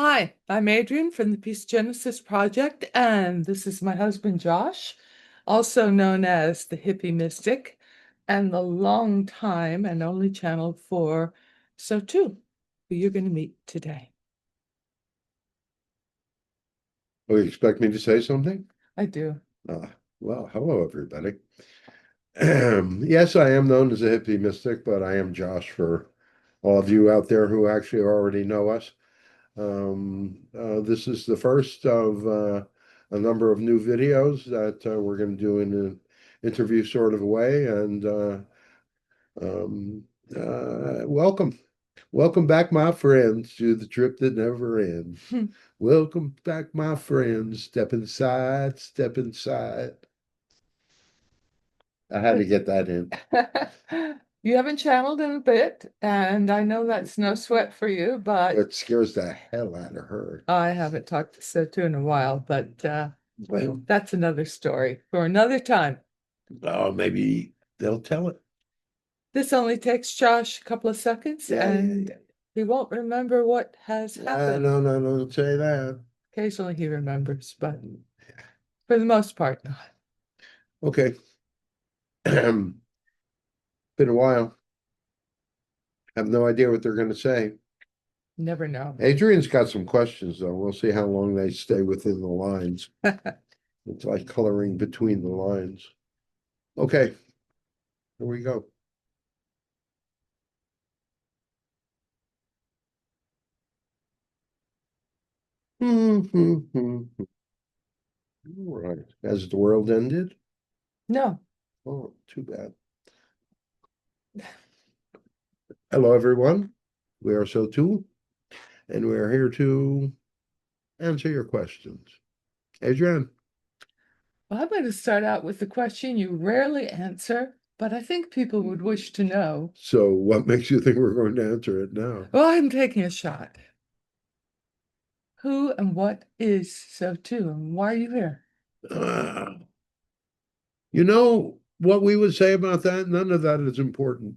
Hi, I'm Adrian from the Peace Genesis Project, and this is my husband Josh, also known as the Hippie Mystic, and the long time and only channel for SOTU, who you're going to meet today. Oh, you expect me to say something? I do. Well, hello, everybody. Yes, I am known as a hippie mystic, but I am Josh for all of you out there who actually already know us. This is the first of a number of new videos that we're going to do in an interview sort of way. And um, welcome. Welcome back, my friends, to the trip that never ends. Welcome back, my friends. Step inside, step inside. I had to get that in. You haven't channeled in a bit, and I know that's no sweat for you, but It scares the hell out of her. I haven't talked to SOTU in a while, but Well, that's another story for another time. oh, maybe they'll tell it. This only takes Josh a couple of seconds Yeah, yeah, and yeah. he won't remember what has happened. No, no, no, don't say that. Occasionally he remembers, but for the most part, not. Okay. Been a while. Have no idea what they're going to say. Never know. Adrian's got some questions, though. We'll see how long they stay within the lines. It's like coloring between the lines. Okay, here we go. All right. Has the world ended? No. Oh, too bad. Hello, everyone. We are SOTU, and we are here to answer your questions. Adrian, Well, I'm going to start out with the question you rarely answer, but I think people would wish to know. so what makes you think we're going to answer it now? Well, I'm taking a shot. Who and what is SOTU and why are you here? Uh, you know what we would say about that? None of that is important.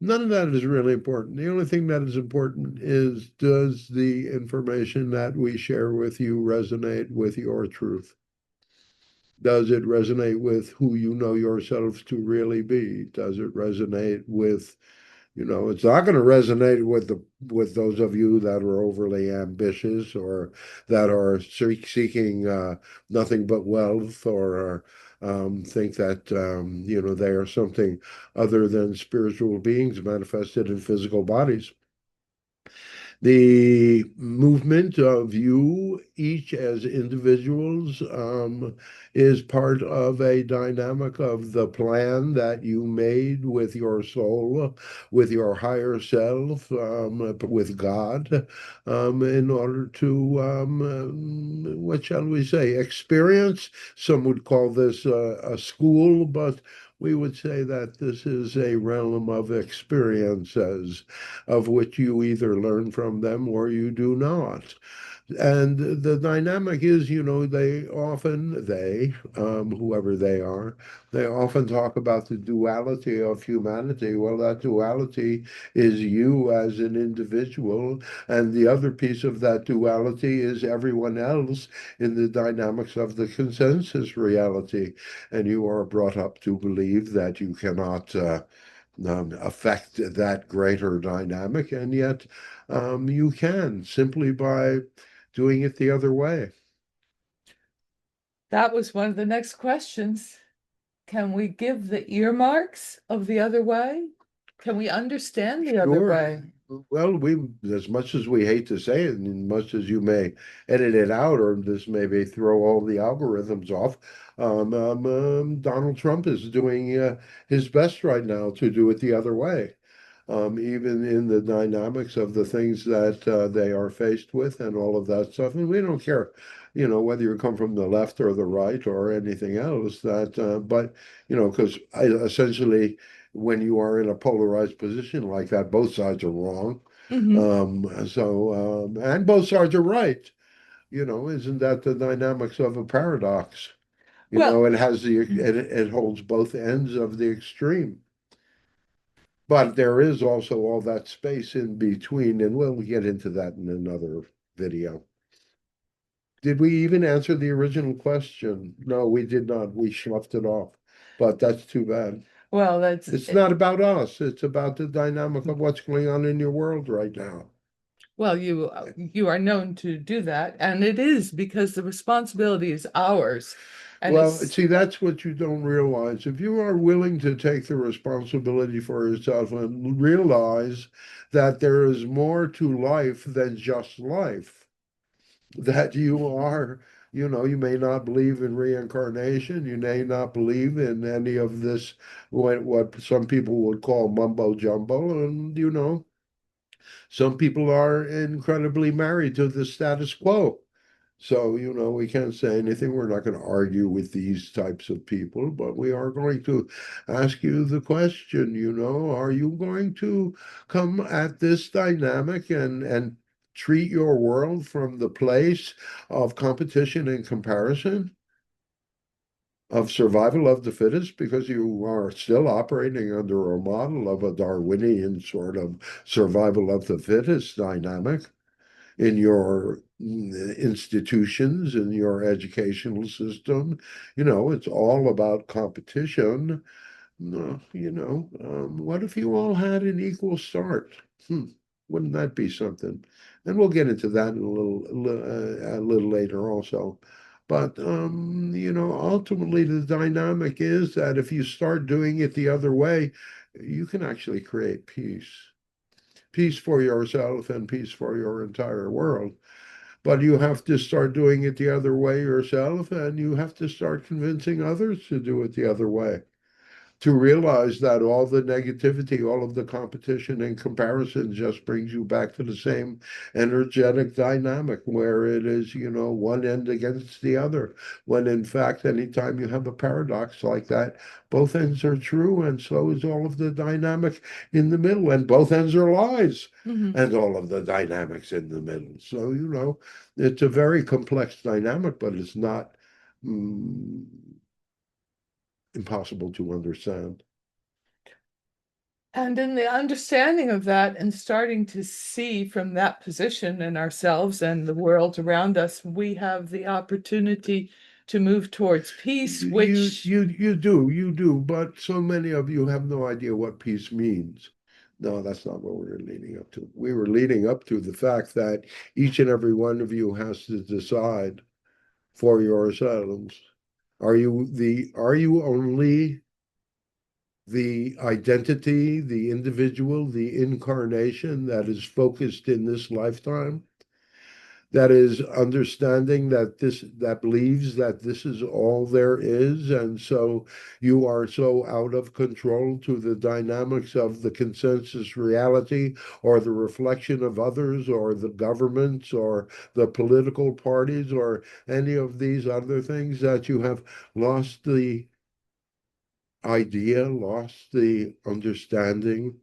None of that is really important. The only thing that is important is, does the information that we share with you resonate with your truth? Does it resonate with who you know yourself to really be? Does it resonate with, it's not going to resonate with those of you that are overly ambitious or that are seeking nothing but wealth, or think that they are something other than spiritual beings manifested in physical bodies. The movement of you each as individuals is part of a dynamic of the plan that you made with your soul, with your higher self, with God, in order to, what shall we say, experience. Some would call this a school, but we would say that this is a realm of experiences of which you either learn from them or you do not. And the dynamic is, whoever they often talk about the duality of humanity. Well, that duality is you as an individual, and the other piece of that duality is everyone else in the dynamics of the consensus reality. And you are brought up to believe that you cannot affect that greater dynamic, and yet you can simply by doing it the other way. That was one of the next questions. Can we give the earmarks of the other way? Can we understand the other Sure. way? Well, as much as we hate to say it, and much as you may edit it out, or this maybe throw all the algorithms off, Donald Trump is doing his best right now to do it the other way. Even in the dynamics of the things that they are faced with and all of that stuff. And we don't care, whether you come from the left or the right or anything else, but, because essentially when you are in a polarized position like that, both sides are wrong. Hmm. And both sides are right. Isn't that the dynamics of a paradox? Well, It holds both ends of the extreme. But there is also all that space in between, and we'll get into that in another video. Did we even answer the original question? No, we did not. We sloughed it off, but that's too bad. Well, that's It's not about us. It's about the dynamic of what's going on in your world right now. well, you are known to do that, and it is because the responsibility is ours, and Well, it's see, that's what you don't realize. If you are willing to take the responsibility for yourself and realize that there is more to life than just life, that you are, you may not believe in reincarnation, you may not believe in any of this, what some people would call mumbo jumbo, and some people are incredibly married to the status quo. So, we can't say anything. We're not going to argue with these types of people, but we are going to ask you the question, are you going to come at this dynamic and treat your world from the place of competition and comparison, of survival of the fittest, because you are still operating under a model of a Darwinian sort of survival of the fittest dynamic in your institutions, in your educational system. It's all about competition. No, what if you all had an equal start? Wouldn't that be something? And we'll get into that in a little later also. But ultimately the dynamic is that if you start doing it the other way, you can actually create peace. Peace for yourself and peace for your entire world. But you have to start doing it the other way yourself, and you have to start convincing others to do it the other way, to realize that all the negativity, all of the competition and comparison just brings you back to the same energetic dynamic where it is, one end against the other. When in fact, anytime you have a paradox like that, both ends are true, and so is all of the dynamic in the middle, and both ends are lies. Mhm. And all of the dynamics in the middle. So, it's a very complex dynamic, but it's not impossible to understand. And in the understanding of that and starting to see from that position in ourselves and the world around us, we have the opportunity to move towards peace, You which you you do, but so many of you have no idea what peace means. No, that's not what we were leading up to. We were leading up to the fact that each and every one of you has to decide for yourselves. Are you only the identity, the individual, the incarnation that is focused in this lifetime? That is understanding that believes that this is all there is, and so you are so out of control to the dynamics of the consensus reality or the reflection of others or the governments or the political parties or any of these other things, that you have lost the idea, lost the understanding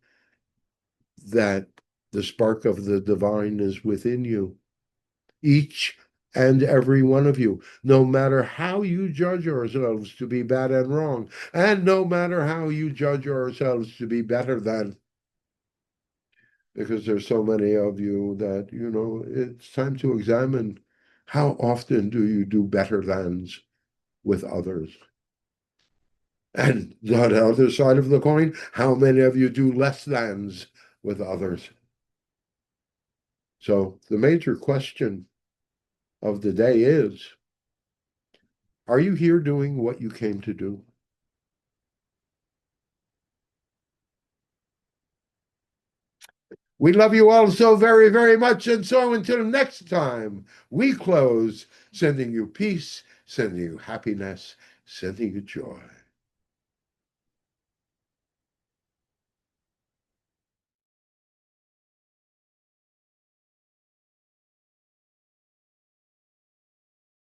that the spark of the divine is within you, each and every one of you, no matter how you judge yourselves to be bad and wrong, and no matter how you judge yourselves to be better than, because there's so many of you that, it's time to examine how often do you do better thans with others? And the other side of the coin, how many of you do less thans with others? So the major question of the day is, are you here doing what you came to do? We love you all so very, very much. And so until next time, we close sending you peace, sending you happiness, sending you joy.